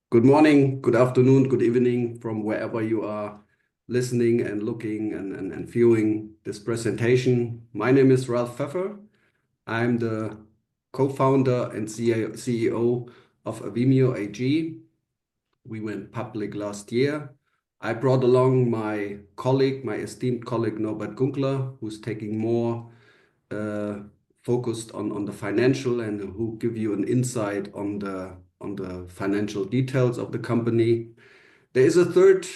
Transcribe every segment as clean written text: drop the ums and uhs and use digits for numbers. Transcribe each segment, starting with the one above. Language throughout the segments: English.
Good morning, good afternoon, good evening from wherever you are listening and looking and viewing this presentation. My name is Ralf Pfeffer. I'm the co-founder and CEO of Avemio AG. We went public last year. I brought along my colleague, my esteemed colleague Norbert Gunkler, who's taking more focused on the financial and who give you an insight on the financial details of the company. There is a third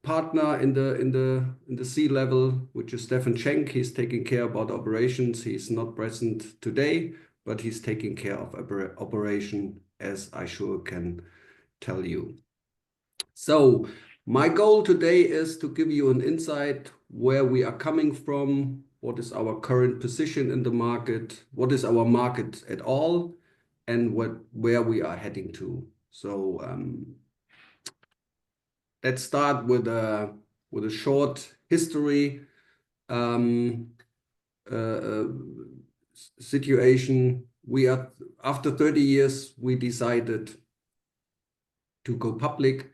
partner in the C level, which is Stefan Schenk. He's taking care about operations. He's not present today, but he's taking care of operation, as I sure can tell you. So my goal today is to give you an insight where we are coming from, what is our current position in the market, what is our market at all, and where we are heading to. So let's start with a short history situation. After 30 years, we decided to go public.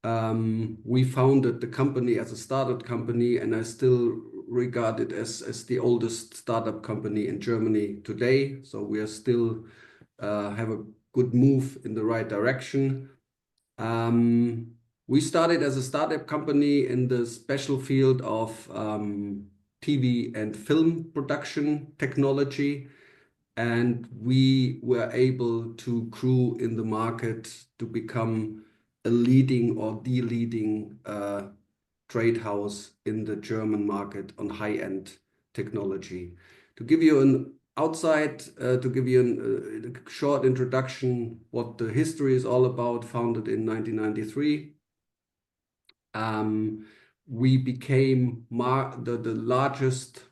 We founded the company as a startup company, and I still regard it as the oldest startup company in Germany today. So we are still have a good move in the right direction. We started as a startup company in the special field of TV and film production technology. And we were able to grow in the market to become a leading or the leading trade house in the German market on high-end technology. To give you an a short introduction, what the history is all about, founded in 1993. We became the largest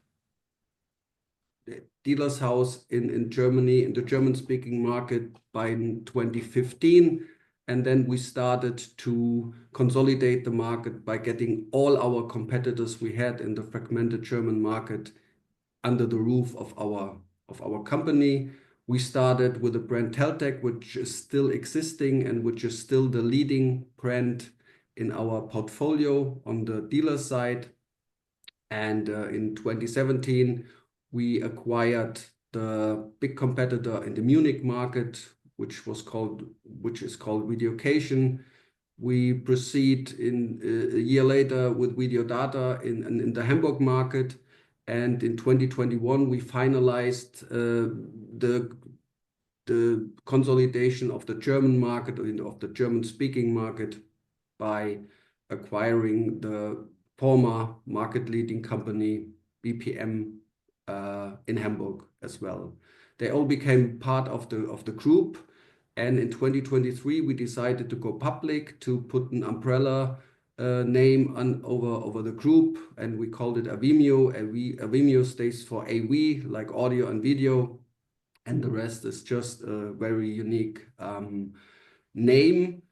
dealer's house in Germany, in the German-speaking market by 2015. And then we started to consolidate the market by getting all our competitors we had in the fragmented German market under the roof of our company. We started with the brand Teltec, which is still existing and which is still the leading brand in our portfolio on the dealer side. And in 2017, we acquired the big competitor in the Munich market, which is called Videocation. We proceed in a year later with Video Data in the Hamburg market. And in 2021, we finalized the consolidation of the German market, of the German-speaking market, by acquiring the former market-leading company BPM in Hamburg as well. They all became part of the group. And in 2023, we decided to go public to put an umbrella name over the group, and we called it Avemio. Avemio stays for AV, like audio and video, and the rest is just a very unique name.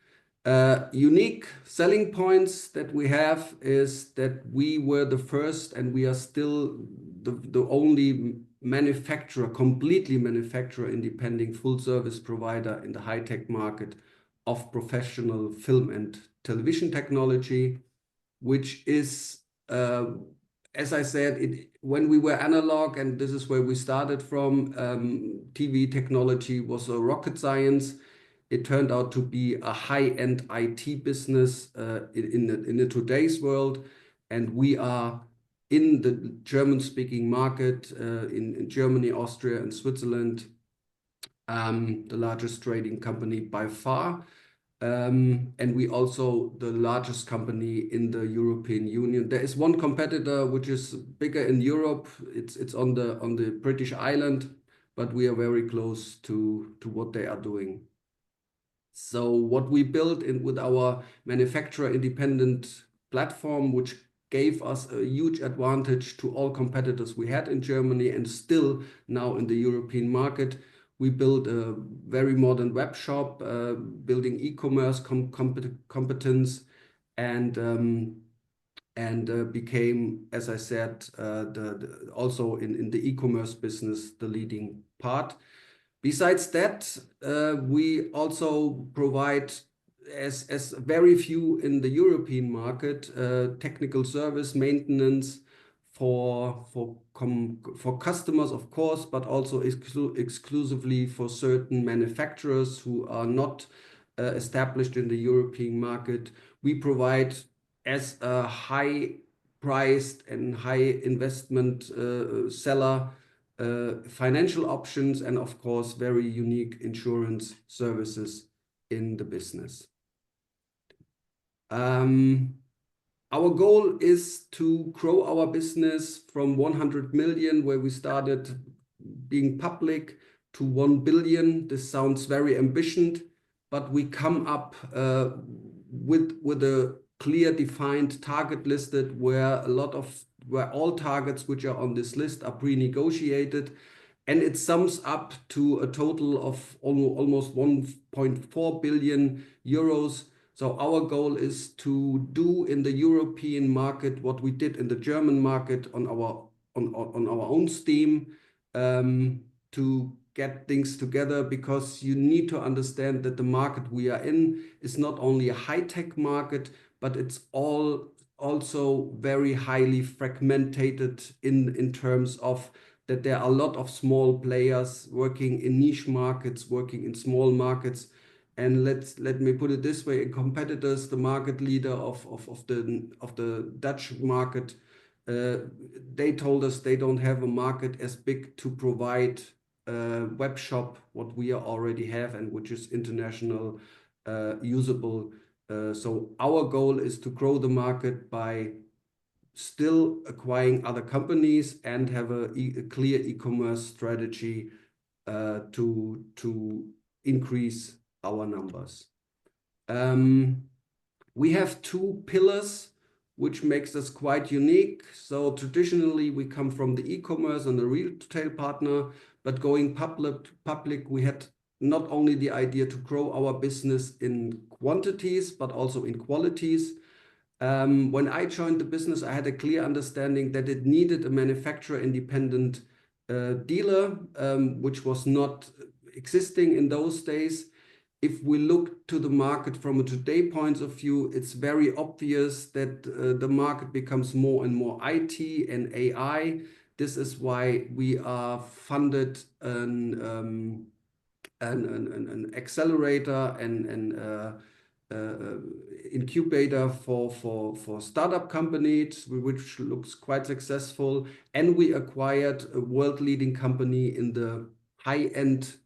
Unique selling points that we have is that we were the first, and we are still the only completely manufacturer independent full service provider in the high-tech market of professional film and television technology, which is, as I said, when we were analog, and this is where we started from, TV technology was a rocket science. It turned out to be a high-end IT business in today's world. And we are in the German-speaking market in Germany, Austria, and Switzerland, the largest trading company by far. And we also the largest company in the European Union. There is one competitor which is bigger in Europe. It's on the British island, but we are very close to what they are doing. So what we built with our manufacturer independent platform, which gave us a huge advantage to all competitors we had in Germany and still now in the European market. We built a very modern web shop, building e-commerce competence, and became, as I said, also in the e-commerce business, the leading part. Besides that, we also provide as very few in the European market, technical service maintenance for customers, of course, but also exclusively for certain manufacturers who are not established in the European market. We provide as a high-priced and high-investment seller financial options and, of course, very unique insurance services in the business. Our goal is to grow our business from 100 million, where we started being public, to 1 billion. This sounds very ambitious, but we come up with a clear defined target listed where all targets which are on this list are pre-negotiated, and it sums up to a total of almost 1.4 billion euros. So our goal is to do in the European market what we did in the German market on our own steam, to get things together, because you need to understand that the market we are in is not only a high-tech market, but it's also very highly fragmented in terms of that there are a lot of small players working in niche markets, working in small markets. And let me put it this way: competitors, the market leader of the Dutch market, they told us they don't have a market as big to provide a web shop what we already have, and which is international usable. So our goal is to grow the market by still acquiring other companies and have a clear e-commerce strategy to increase our numbers. We have two pillars which makes us quite unique. So traditionally we come from the e-commerce and the retail partner, but going public, we had not only the idea to grow our business in quantities, but also in qualities. When I joined the business, I had a clear understanding that it needed a manufacturer-independent dealer, which was not existing in those days. If we look to the market from a today point of view, it's very obvious that the market becomes more and more IT and AI. This is why we are funded an accelerator and incubator for startup companies, which looks quite successful. And we acquired a world-leading company in the high-end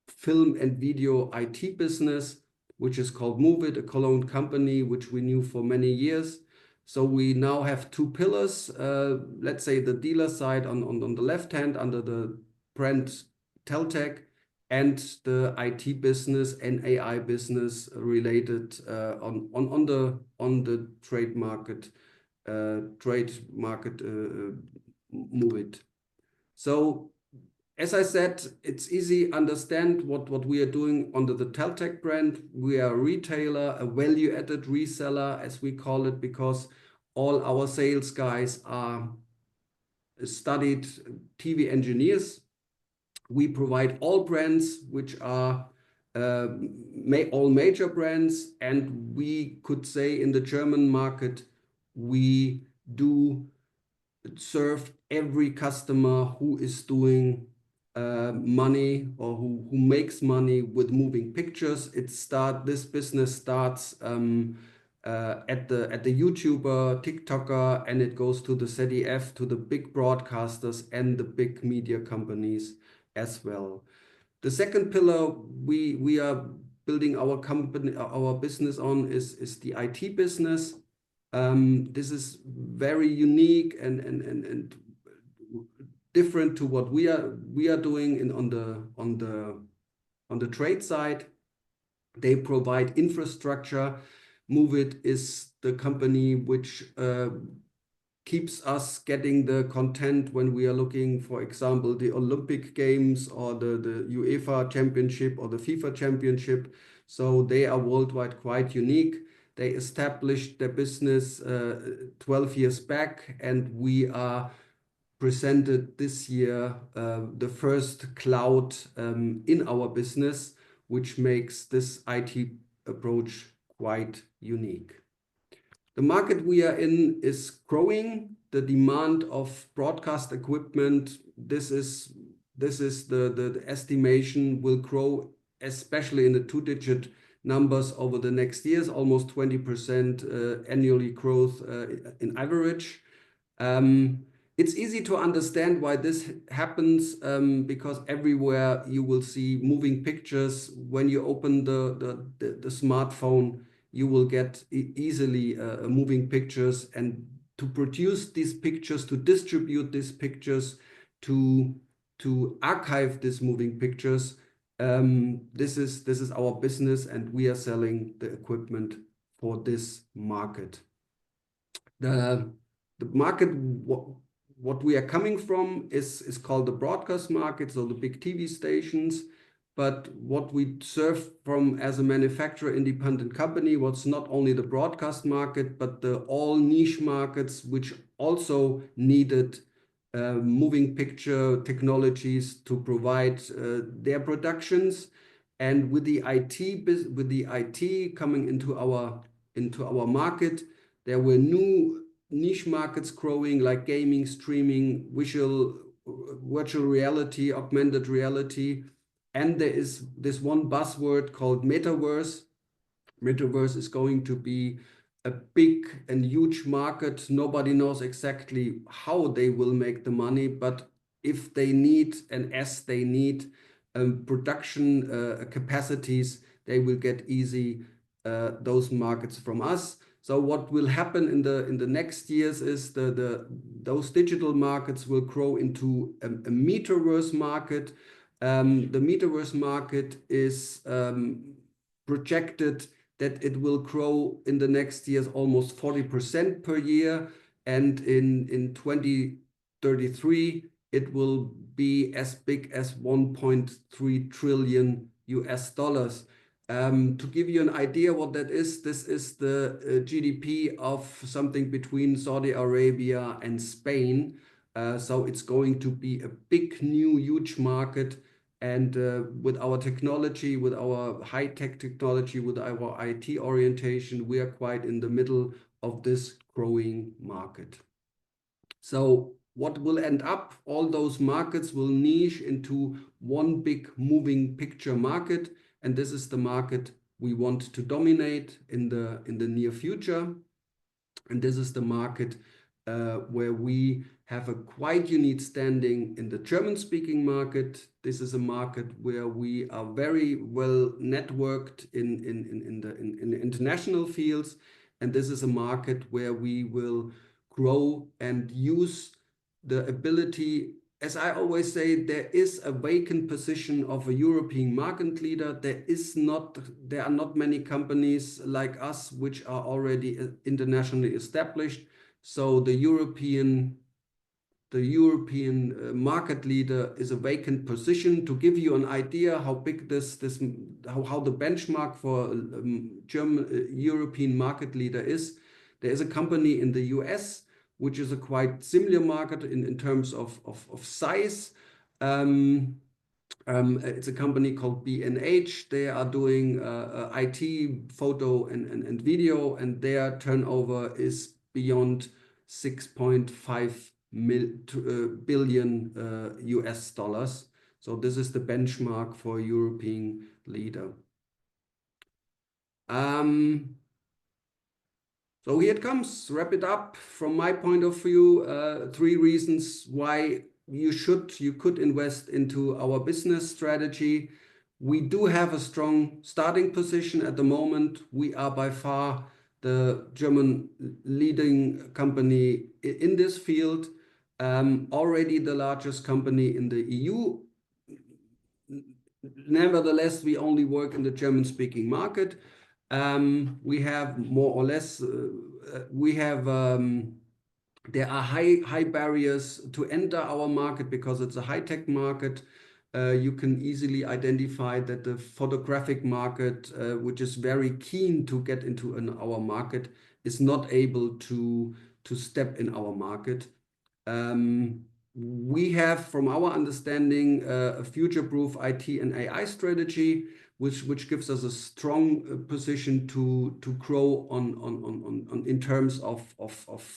film and video IT business, which is called Move It, a Cologne company, which we knew for many years. So we now have two pillars. Let's say the dealer side on the left hand under the brand Teltech, and the IT business and AI business related on the trade market Move It. So as I said, it's easy to understand what we are doing under the Teltech brand. We are a retailer, a value-added reseller, as we call it, because all our sales guys are studied TV engineers. We provide all brands, which are all major brands, and we could say in the German market, we do serve every customer who is doing money or who makes money with moving pictures. This business starts at the YouTuber, TikToker, and it goes to the ZDF, to the big broadcasters and the big media companies as well. The second pillar we are building our business on is the IT business. This is very unique and different to what we are doing on the trade side. They provide infrastructure. Move It is the company which keeps us getting the content when we are looking, for example, the Olympic Games or the UEFA Championship or the FIFA Championship. So they are worldwide quite unique. They established their business 12 years back, and we are presented this year the first cloud in our business, which makes this IT approach quite unique. The market we are in is growing. The demand of broadcast equipment, this is the estimation, will grow, especially in the two-digit numbers over the next years, almost 20% annually growth in average. It's easy to understand why this happens, because everywhere you will see moving pictures. When you open the smartphone, you will get easily moving pictures, and to produce these pictures, to distribute these pictures, to archive these moving pictures, this is our business, and we are selling the equipment for this market. The market what we are coming from is called the broadcast market, so the big TV stations. But what we serve from as a manufacturer independent company, what's not only the broadcast market, but the all niche markets, which also needed moving picture technologies to provide their productions. And with the IT coming into our market, there were new niche markets growing, like gaming, streaming, virtual reality, augmented reality. And there is this one buzzword called metaverse. Metaverse is going to be a big and huge market. Nobody knows exactly how they will make the money, but if they need, and as they need production capacities, they will get easy those markets from us. So what will happen in the next years is those digital markets will grow into a metaverse market. The metaverse market is projected that it will grow in the next years almost 40% per year, and in 2033 it will be as big as 1.3 trillion US dollars. To give you an idea what that is, this is the GDP of something between Saudi Arabia and Spain. So it's going to be a big, new, huge market. And with our technology, with our high-tech technology, with our IT orientation, we are quite in the middle of this growing market. So what will end up? All those markets will niche into one big moving picture market. And this is the market we want to dominate in the near future. And this is the market where we have a quite unique standing in the German-speaking market. This is a market where we are very well networked in the international fields. And this is a market where we will grow and use the ability. As I always say, there is a vacant position of a European market leader. There are not many companies like us which are already internationally established. So the European market leader is a vacant position. To give you an idea how big how the benchmark for German European market leader is, there is a company in the US which is a quite similar market in terms of size. It's a company called B&H. They are doing IT, photo, and video, and their turnover is beyond 6.5 billion US dollars. So this is the benchmark for European leader. So here it comes. Wrap it up. From my point of view, 3 reasons why you could invest into our business strategy. We do have a strong starting position at the moment. We are by far the German leading company in this field, already the largest company in the EU. Nevertheless, we only work in the German-speaking market. We have more or less, there are high barriers to enter our market because it's a high-tech market. You can easily identify that the photographic market, which is very keen to get into our market, is not able to step in our market. We have, from our understanding, a future-proof IT and AI strategy. which gives us a strong position to grow in terms of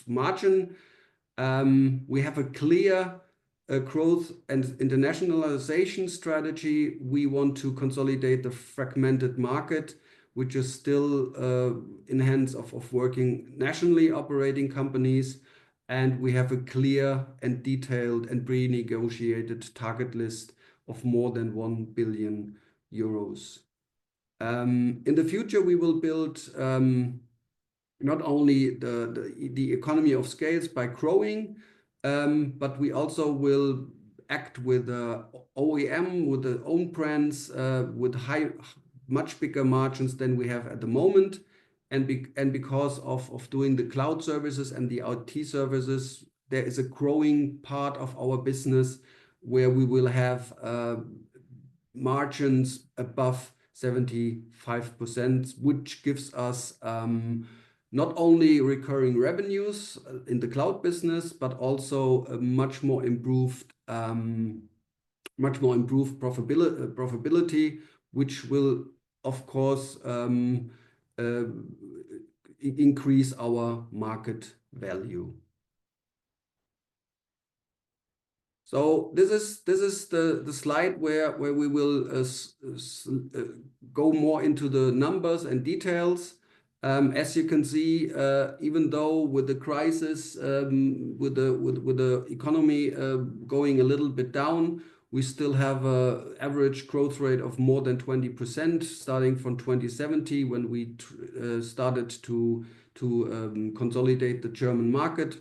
margin. We have a clear growth and internationalization strategy. We want to consolidate the fragmented market, which is still in hands of working nationally operating companies. And we have a clear and detailed and pre-negotiated target list of more than 1 billion euros. In the future, we will build not only the economy of scales by growing, but we also will act with OEM, with the own brands, with much bigger margins than we have at the moment. And because of doing the cloud services and the IT services, there is a growing part of our business where we will have margins above 75%, which gives us not only recurring revenues in the cloud business, but also a much more improved profitability, which will, of course, increase our market value. So this is the slide where we will go more into the numbers and details. As you can see, even though with the crisis, with the economy going a little bit down, we still have an average growth rate of more than 20%, starting from 2017 when we started to consolidate the German market.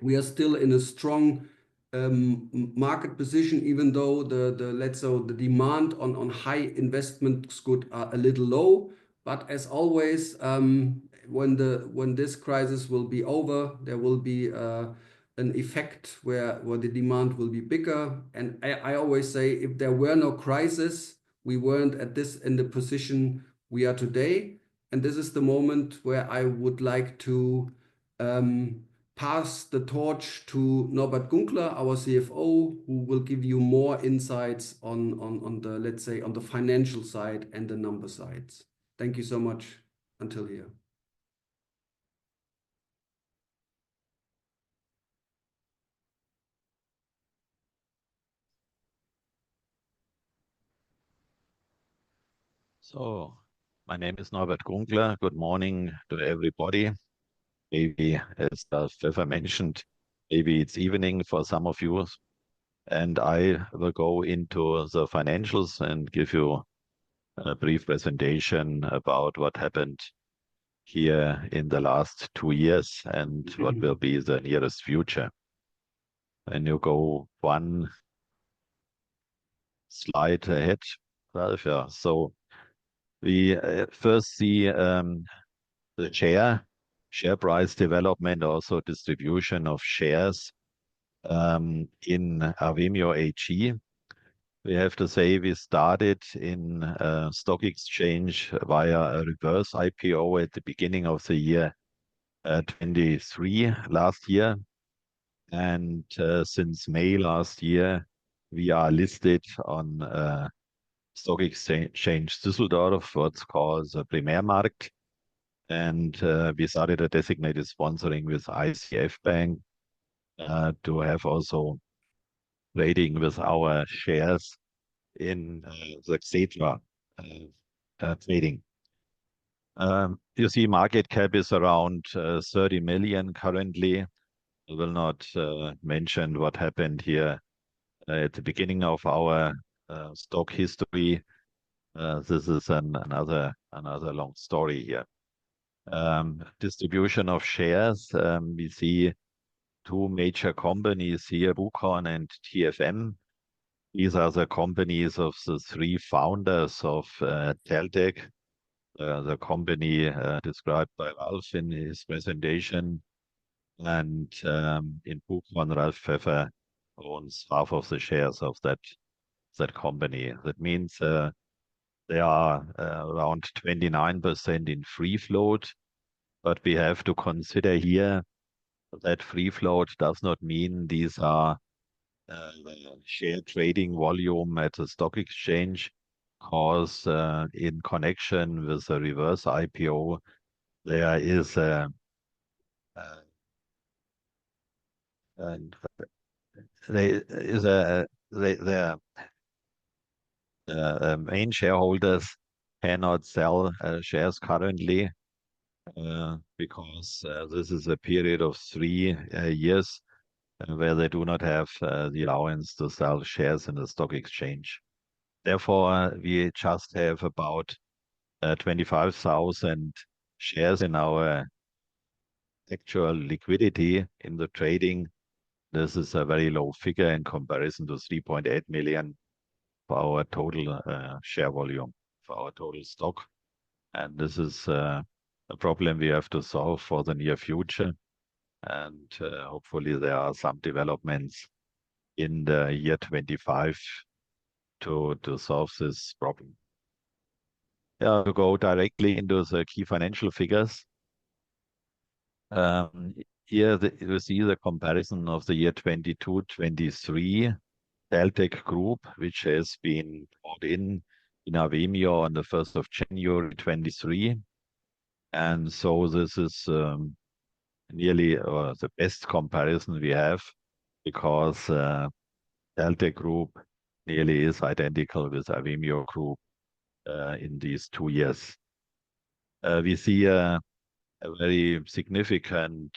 We are still in a strong market position, even though the demand on high investment goods are a little low. But as always, when this crisis will be over, there will be an effect where the demand will be bigger. And I always say, if there were no crisis, we weren't in the position we are today. And this is the moment where I would like to pass the torch to Norbert Gunkler, our CFO, who will give you more insights on the, let's say, on the financial side and the number sides. Thank you so much until here. So, my name is Norbert Gunkler. Good morning to everybody. Maybe, as Pfeffer mentioned, maybe it's evening for some of you. And I will go into the financials and give you a brief presentation about what happened here in the last 2 years and what will be the nearest future. When you go one slide ahead, Ralf, yeah. So we first see the share price development, also distribution of shares in Avemio AG. We have to say we started in stock exchange via a reverse IPO at the beginning of the year 23 last year. And since May last year, we are listed on stock exchange Düsseldorf, what's called the Primärmarkt. And we started a designated sponsoring with IIF Bank to have also trading with our shares in the Xetra trading. You see market cap is around 30 million currently. I will not mention what happened here at the beginning of our stock history. This is another long story here. Distribution of shares. We see two major companies here, Bucon and TFM. These are the companies of the three founders of Teltec, the company described by Ralf in his presentation. And in Bucon, Ralf Pfeffer owns half of the shares of that company. That means they are around 29% in free float. But we have to consider here that free float does not mean these are the share trading volume at the stock exchange. because in connection with the reverse IPO, there is uh, there is the main shareholders cannot sell shares currently because this is a period of 3 years where they do not have the allowance to sell shares in the stock exchange. Therefore, we just have about 25,000 shares in our actual liquidity in the trading. This is a very low figure in comparison to 3.8 million for our total share volume, for our total stock. And this is a problem we have to solve for the near future. And hopefully there are some developments in the year 25 to solve this problem. Yeah, to go directly into the key financial figures. Here you see the comparison of the year 22-23 Taltech Group, which has been bought in Avemio on the 1st of January 23. And so this is nearly the best comparison we have because Taltech Group nearly is identical with Avemio Group in these 2 years. We see a very significant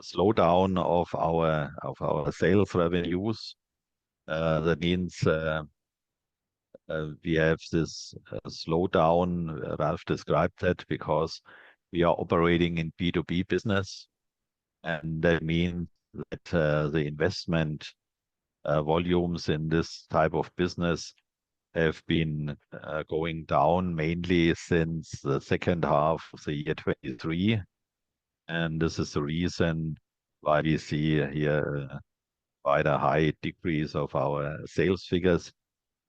slowdown of our sales revenues. That means we have this slowdown. Ralf described that because we are operating in B2B business, and that means that the investment volumes in this type of business have been going down mainly since the second half of the year 23. And this is the reason why we see here quite a high decrease of our sales figures,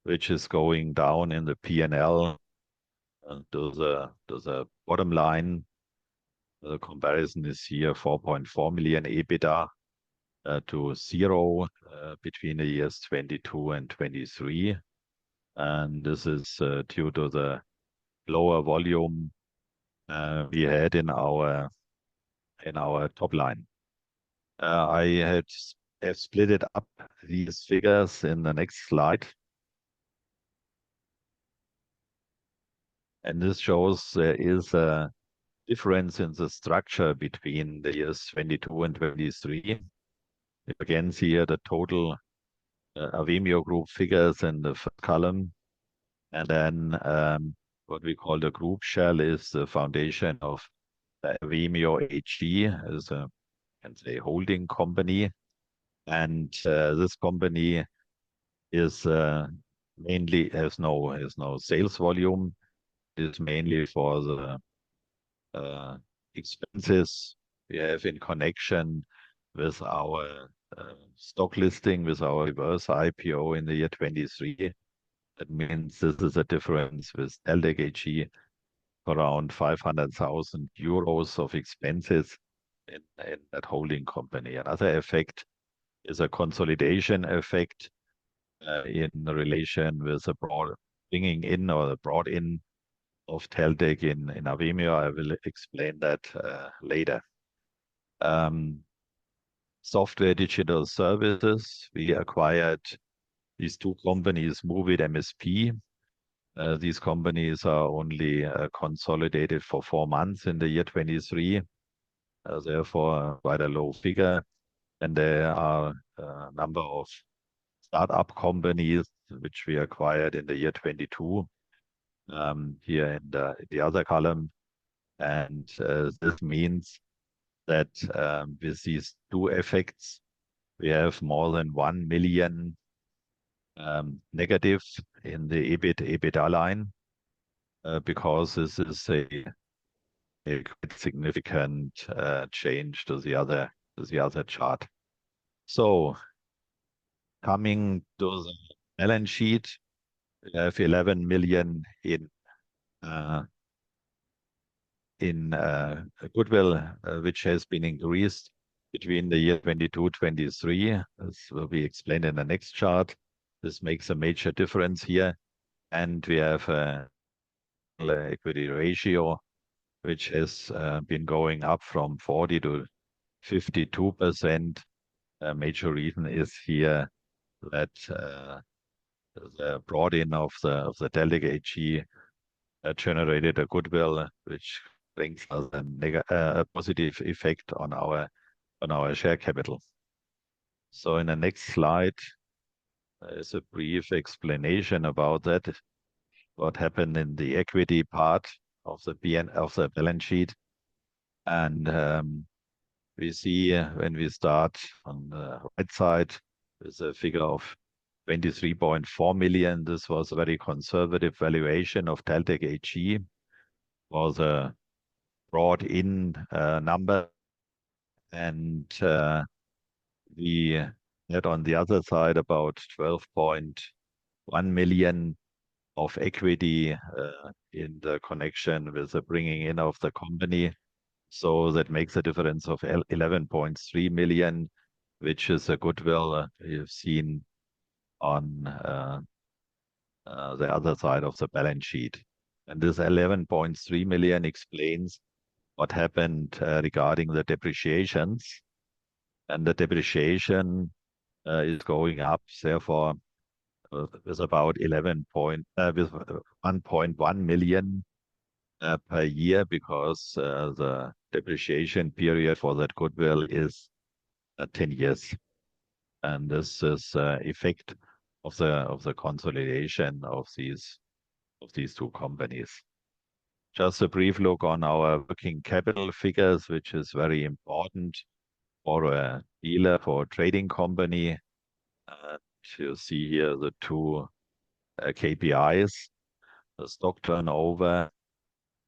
which is going down in the P&L to the bottom line. The comparison is here 4.4 million EBITDA to 0 between the years 22 and 23. And this is due to the lower volume we had in our top line. I have split it up, these figures, in the next slide. And this shows there is a difference in the structure between the years 22 and 23. You can see here the total Avemio Group figures in the first column. And then what we call the group shell is the foundation of the Avemio AG as a, can say, holding company. And this company is mainly has no sales volume. It is mainly for the expenses we have in connection with our stock listing, with our reverse IPO in the year 23. That means this is a difference with Taltech AG around 500,000 euros of expenses in that holding company. Another effect is a consolidation effect in relation with the bringing in or the brought in of Taltech in Avemio. I will explain that later. Software digital services, we acquired these two companies, Movit MSP. These companies are only consolidated for 4 months in the year 23, therefore quite a low figure. And there are a number of startup companies which we acquired in the year 22, here in the other column. And this means that with these two effects, we have more than 1 million negative in the EBITDA line, because this is a quite significant change to the other chart. So coming to the balance sheet, we have 11 million in goodwill, which has been increased between the year 22-23. This will be explained in the next chart. This makes a major difference here. and we have a equity ratio which has been going up from 40 to 52%. A major reason is here that the brought-in of the Deltic AG generated a goodwill, which brings us a positive effect on our share capital. So in the next slide is a brief explanation about that, what happened in the equity part of the balance sheet. And we see when we start on the right side with a figure of 23.4 million. This was a very conservative valuation of Deltic AG. Was a brought-in number, and we had on the other side about 12.1 million of equity in the connection with the bringing in of the company. So that makes a difference of 11.3 million, which is a goodwill you've seen on the other side of the balance sheet. And this 11.3 million explains what happened regarding the depreciations. And the depreciation is going up, therefore, with about 1.1 million per year, because the depreciation period for that goodwill is 10 years. And this is effect of the consolidation of these two companies. Just a brief look on our working capital figures, which is very important for a dealer, for a trading company. You see here the two KPIs, the stock turnover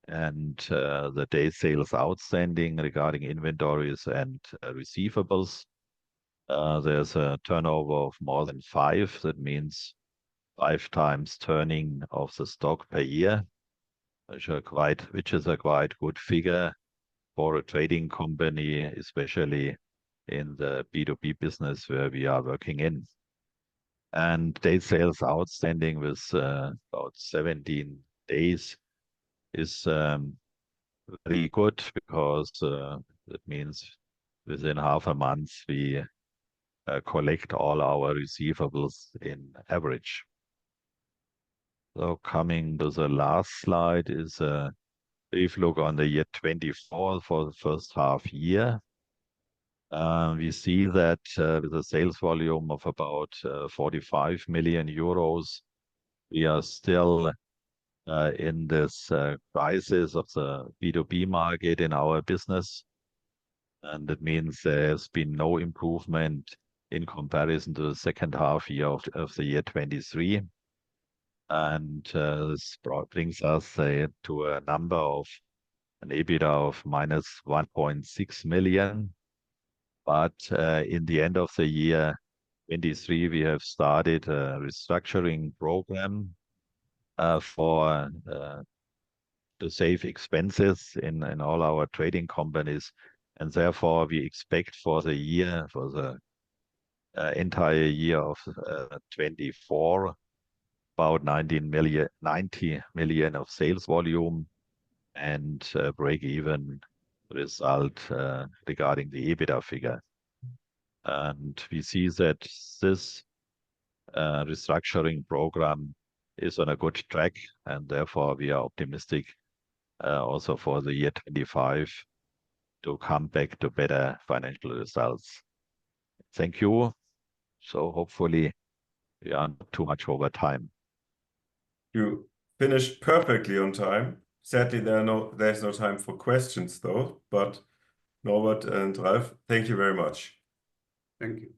and the day sales outstanding regarding inventories and receivables. There's a turnover of more than 5. That means 5 times turning of the stock per year, which is a quite good figure for a trading company, especially in the B2B business where we are working in. And day sales outstanding with about 17 days is very good, because that means within half a month we collect all our receivables in average. So coming to the last slide is a brief look on the year 24 for the first half year. We see that with a sales volume of about 45 million euros, we are still in this crisis of the B2B market in our business. And that means there has been no improvement in comparison to the second half year of the year 23. And this brings us to a number of an EBITDA of minus 1.6 million. But in the end of the year 23, we have started a restructuring program to save expenses in all our trading companies. And therefore, we expect for the entire year of 24, about 90 million of sales volume and break-even result regarding the EBITDA figure. And we see that this restructuring program is on a good track, and therefore we are optimistic also for the year 25 to come back to better financial results. Thank you. So hopefully we are not too much over time. You finished perfectly on time. Sadly, there's no time for questions though, but Norbert and Ralf, thank you very much. Thank you.